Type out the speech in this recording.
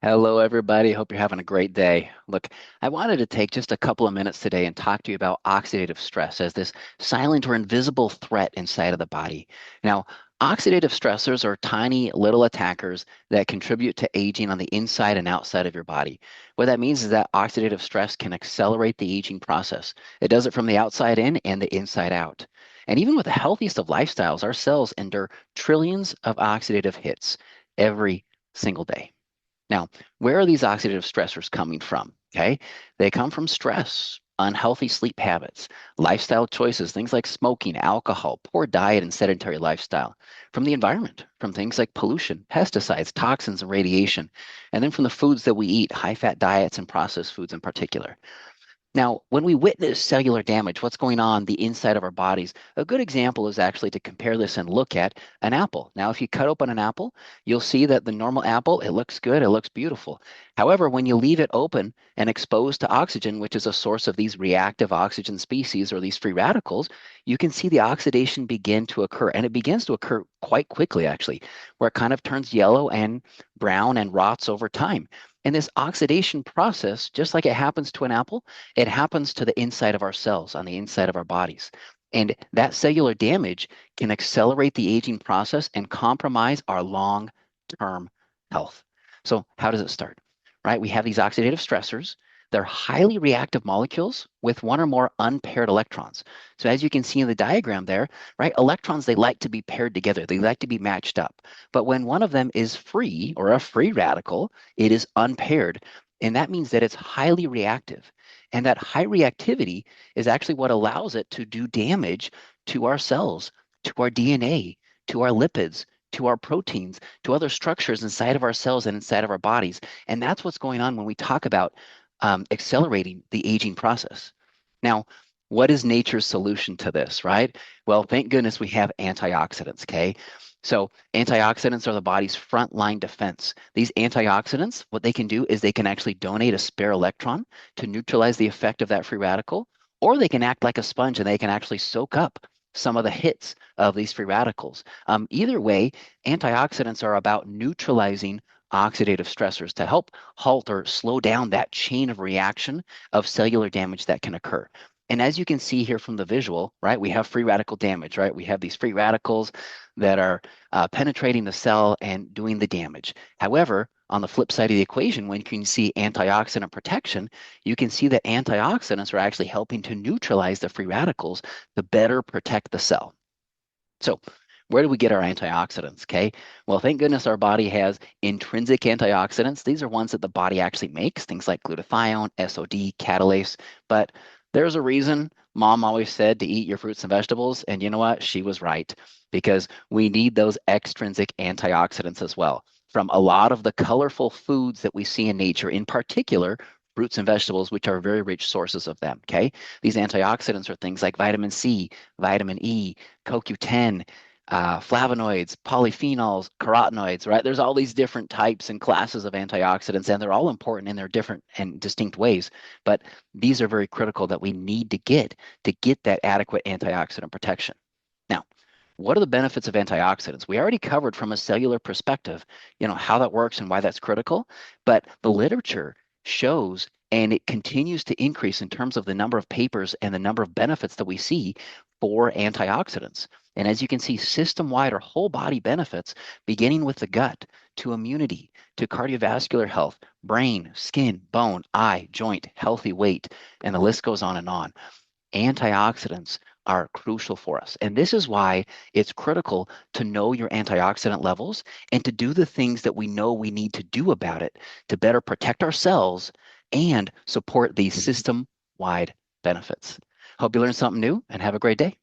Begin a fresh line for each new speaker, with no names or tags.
Hello, everybody. Hope you're having a great day. Look, I wanted to take just a couple of minutes today and talk to you about oxidative stress as this silent or invisible threat inside of the body. Now, oxidative stressors are tiny little attackers that contribute to aging on the inside and outside of your body. What that means is that oxidative stress can accelerate the aging process. It does it from the outside in and the inside out. And even with the healthiest of lifestyles, our cells endure trillions of oxidative hits every single day. Now, where are these oxidative stressors coming from? Okay, they come from stress, unhealthy sleep habits, lifestyle choices, things like smoking, alcohol, poor diet, and sedentary lifestyle, from the environment, from things like pollution, pesticides, toxins, and radiation, and then from the foods that we eat, high fat diets and processed foods in particular. Now, when we witness cellular damage, what's going on the inside of our bodies? A good example is actually to compare this and look at an apple. Now, if you cut open an apple, you'll see that the normal apple, it looks good, it looks beautiful. However, when you leave it open and exposed to oxygen, which is a source of these reactive oxygen species or these free radicals, you can see the oxidation begin to occur. And it begins to occur quite quickly, actually, where it kind of turns yellow and brown and rots over time. And this oxidation process, just like it happens to an apple, it happens to the inside of our cells, on the inside of our bodies. And that cellular damage can accelerate the aging process and compromise our long-term health. So how does it start? Right? We have these oxidative stressors. They're highly reactive molecules with one or more unpaired electrons. So as you can see in the diagram there, right, electrons, they like to be paired together. They like to be matched up. But when one of them is free or a free radical, it is unpaired. And that means that it's highly reactive. And that high reactivity is actually what allows it to do damage to our cells, to our DNA, to our lipids, to our proteins, to other structures inside of our cells and inside of our bodies. And that's what's going on when we talk about accelerating the aging process. Now, what is nature's solution to this, right? Well, thank goodness we have antioxidants, okay? So antioxidants are the body's frontline defense. These antioxidants, what they can do is they can actually donate a spare electron to neutralize the effect of that free radical, or they can act like a sponge and they can actually soak up some of the hits of these free radicals. Either way, antioxidants are about neutralizing oxidative stressors to help halt or slow down that chain of reaction of cellular damage that can occur. And as you can see here from the visual, right, we have free radical damage, right? We have these free radicals that are penetrating the cell and doing the damage. However, on the flip side of the equation, when you can see antioxidant protection, you can see that antioxidants are actually helping to neutralize the free radicals to better protect the cell. So, where do we get our antioxidants? Okay. Well, thank goodness our body has intrinsic antioxidants. These are ones that the body actually makes, things like glutathione, SOD, catalase. But there's a reason mom always said to eat your fruits and vegetables. And you know what? She was right because we need those extrinsic antioxidants as well from a lot of the colorful foods that we see in nature, in particular, fruits and vegetables, which are very rich sources of them. Okay. These antioxidants are things like vitamin C, vitamin E, CoQ10, flavonoids, polyphenols, carotenoids, right? There's all these different types and classes of antioxidants, and they're all important in their different and distinct ways. But these are very critical that we need to get that adequate antioxidant protection. Now, what are the benefits of antioxidants? We already covered from a cellular perspective, how that works and why that's critical, but the literature shows and it continues to increase in terms of the number of papers and the number of benefits that we see for antioxidants. And as you can see, system-wide or whole body benefits, beginning with the gut, to immunity, to cardiovascular health, brain, skin, bone, eye, joint, healthy weight, and the list goes on and on. Antioxidants are crucial for us. And this is why it's critical to know your antioxidant levels and to do the things that we know we need to do about it to better protect ourselves and support these system-wide benefits. Hope you learned something new and have a great day.